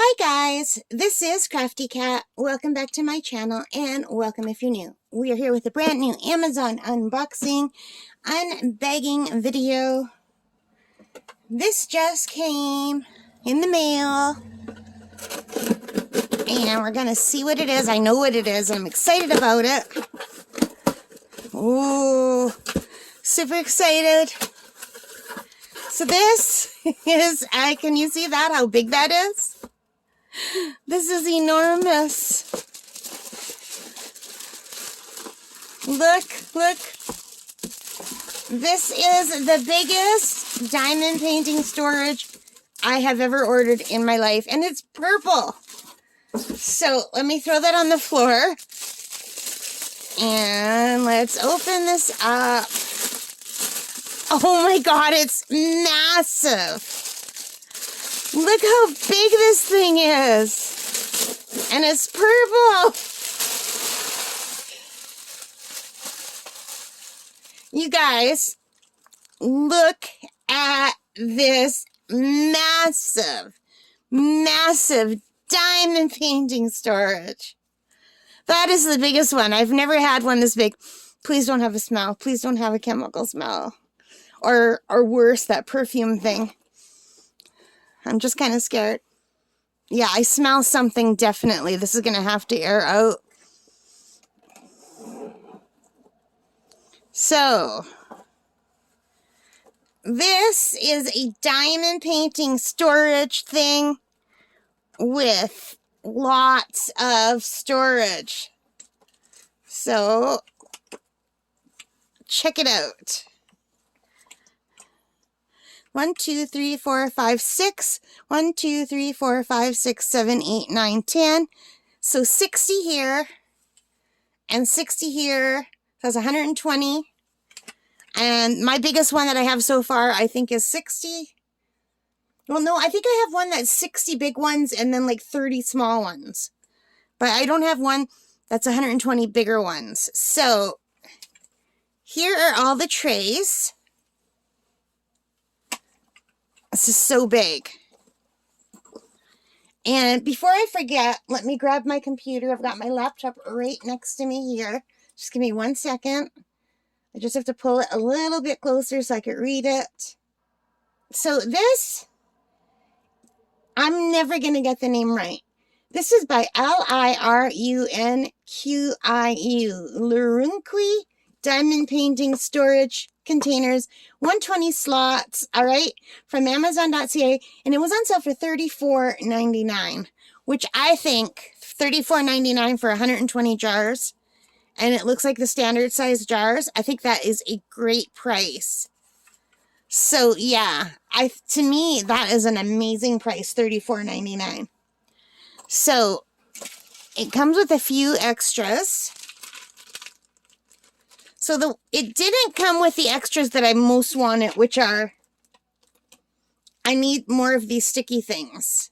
Hi guys, this is Crafty Cat. Welcome back to my channel and welcome if you're new. We are here with a brand new Amazon unboxing, unbagging video. This just came in the mail and we're gonna see what it is. I know what it is. I'm excited about it. Ooh, super excited. So this is, can you see that? How big that is? This is enormous. Look. This is the biggest diamond painting storage I have ever ordered in my life. And it's purple. So let me throw that on the floor. And let's open this up. Oh my God, it's massive. Look how big this thing is. And it's purple. You guys, look at this massive diamond painting storage. That is the biggest one. I've never had one this big. Please don't have a smell. Please don't have a chemical smell. Or worse, that perfume thing. I'm just kind of scared. Yeah, I smell something definitely. This is going to have to air out. So, this is a diamond painting storage thing with lots of storage. So, check it out. 1, 2, 3, 4, 5, 6. 1, 2, 3, 4, 5, 6, 7, 8, 9, 10. So 60 here and 60 here. That's 120. And my biggest one that I have so far, I think, is 60. Well, no, I think I have one that's 60 big ones and then like 30 small ones. But I don't have one that's 120 bigger ones. So here are all the trays. This is so big. And before I forget, let me grab my computer. I've got my laptop right next to me here. Just give me 1 second. I just have to pull it a little bit closer so I can read it. So this, I'm never going to get the name right. This is by Lirunquiu, Lirunqui Diamond Painting Storage Containers, 120 slots, all right, from Amazon.ca, and it was on sale for $34.99, which I think $34.99 for 120 jars, and it looks like the standard size jars. I think that is a great price. So yeah, to me that is an amazing price, $34.99. So it comes with a few extras. So it didn't come with the extras that I most wanted, which are, I need more of these sticky things.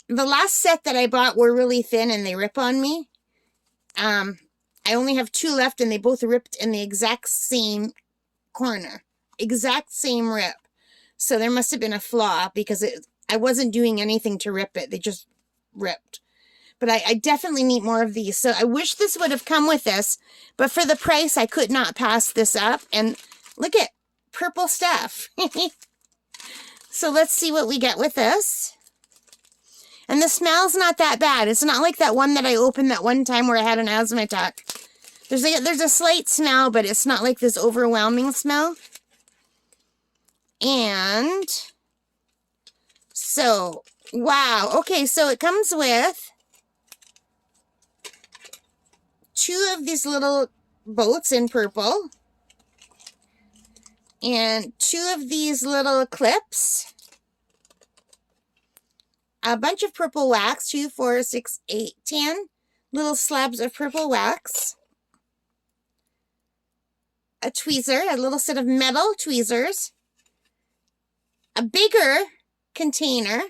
The last set that I bought were really thin and they rip on me. I only have 2 left and they both ripped in the exact same corner. Exact same rip. So there must have been a flaw because I wasn't doing anything to rip it. They just ripped. But I definitely need more of these. So I wish this would have come with this. But for the price, I could not pass this up. And look at purple stuff. So let's see what we get with this. And the smell's not that bad. It's not like that one that I opened that one time where I had an asthma attack. There's a slight smell, but it's not like this overwhelming smell. And so, wow. Okay, so it comes with 2 of these little boats in purple and 2 of these little clips, a bunch of purple wax, 2, 4, 6, 8, 10 little slabs of purple wax, a tweezer, a little set of metal tweezers, a bigger container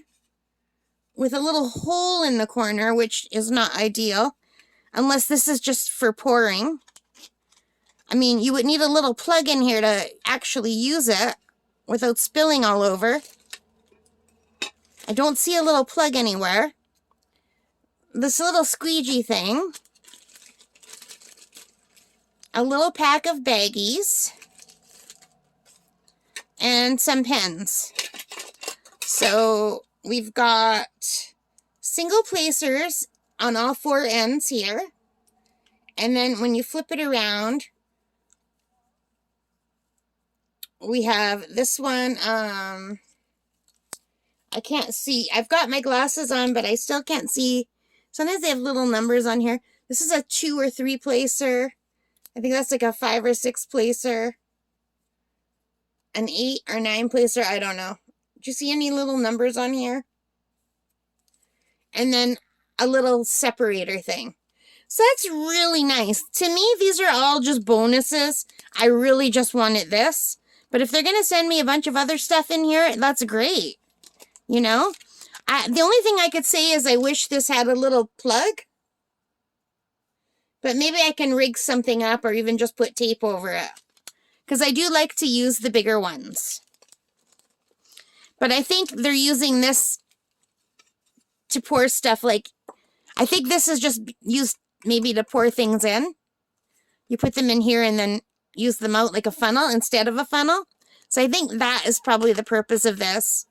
with a little hole in the corner, which is not ideal. Unless this is just for pouring. I mean, you would need a little plug in here to actually use it without spilling all over. I don't see a little plug anywhere. This little squeegee thing. A little pack of baggies. And some pens. So we've got single placers on all 4 ends here. And then when you flip it around, we have this one. I can't see. I've got my glasses on, but I still can't see. Sometimes they have little numbers on here. This is a 2 or 3 placer. I think that's like a 5 or 6 placer. An 8 or 9 placer. I don't know. Do you see any little numbers on here? And then a little separator thing. So that's really nice. To me, these are all just bonuses. I really just wanted this. But if they're going to send me a bunch of other stuff in here, that's great. You know? The only thing I could say is I wish this had a little plug. But maybe I can rig something up or even just put tape over it. Because I do like to use the bigger ones. But I think they're using this to pour stuff like... I think this is just used maybe to pour things in. You put them in here and then use them out like a funnel instead of a funnel. So I think that is probably the purpose of this.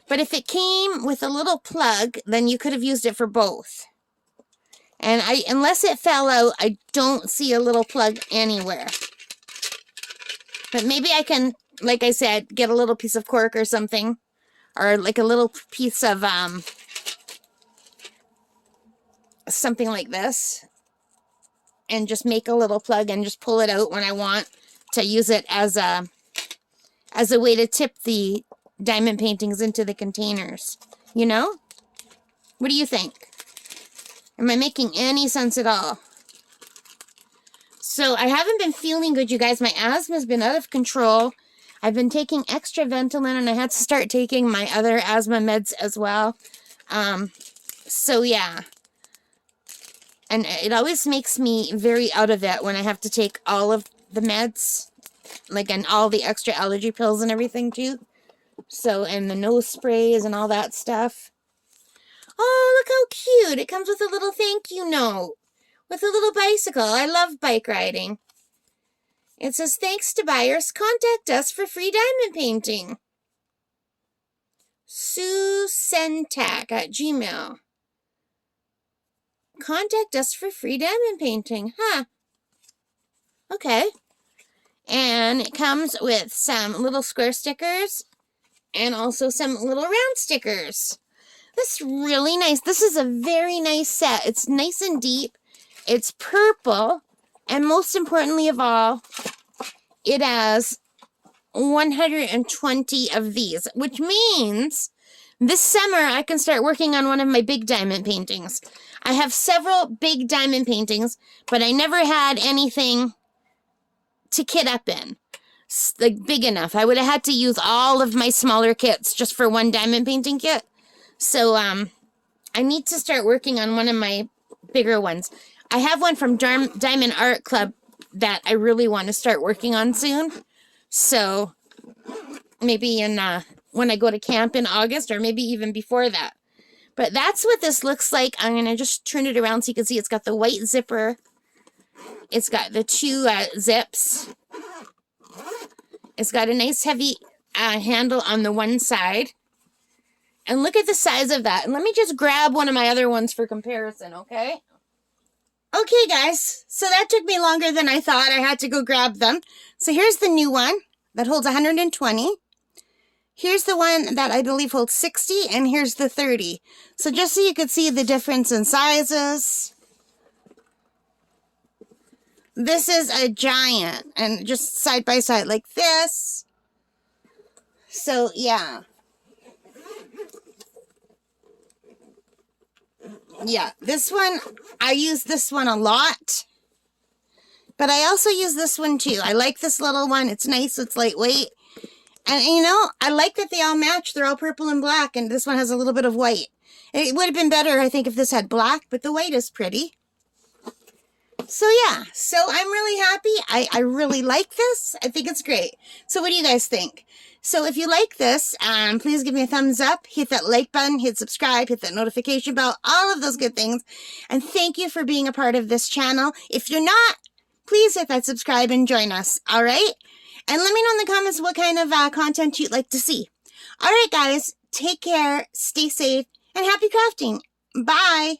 But if it came with a little plug, then you could have used it for both. And unless it fell out, I don't see a little plug anywhere. But maybe I can, like I said, get a little piece of cork or something. Or like a little piece of something like this. And just make a little plug and just pull it out when I want to use it as a way to tip the diamond paintings into the containers. You know? What do you think? Am I making any sense at all? So I haven't been feeling good, you guys. My asthma's been out of control. I've been taking extra Ventolin, and I had to start taking my other asthma meds as well. So yeah. And it always makes me very out of it when I have to take all of the meds. Like, and all the extra allergy pills and everything, too. So, and the nose sprays and all that stuff. Oh, look how cute. It comes with a little thank you note. With a little bicycle. I love bike riding. It says, thanks to buyers, contact us for free diamond painting. SueSentac@gmail. Contact us for free diamond painting. Huh. Okay. And it comes with some little square stickers and also some little round stickers. This is really nice. This is a very nice set. It's nice and deep. It's purple. And most importantly of all, it has 120 of these, which means this summer I can start working on one of my big diamond paintings. I have several big diamond paintings, but I never had anything to kit up in, like big enough. I would have had to use all of my smaller kits just for one diamond painting kit. So I need to start working on one of my bigger ones. I have one from Diamond Art Club that I really want to start working on soon. So maybe in when I go to camp in August, or maybe even before that. But that's what this looks like. I'm going to just turn it around so you can see it's got the white zipper. It's got the 2 zips. It's got a nice heavy handle on the one side. And look at the size of that. And let me just grab one of my other ones for comparison, okay? Okay, guys. So that took me longer than I thought. I had to go grab them. So here's the new one that holds 120. Here's the one that I believe holds 60. And here's the 30. So just so you could see the difference in sizes. This is a giant. And just side by side like this. So, yeah. Yeah, this one, I use this one a lot, but I also use this one too. I like this little one. It's nice. It's lightweight. And, you know, I like that they all match. They're all purple and black, and this one has a little bit of white. It would have been better, I think, if this had black, but the white is pretty. So yeah, so I'm really happy. I really like this. I think it's great. So what do you guys think? So if you like this, please give me a thumbs up, hit that like button, hit subscribe, hit that notification bell, all of those good things. And thank you for being a part of this channel. If you're not, please hit that subscribe and join us, all right? And let me know in the comments what kind of content you'd like to see. All right, guys, take care, stay safe, and happy crafting. Bye.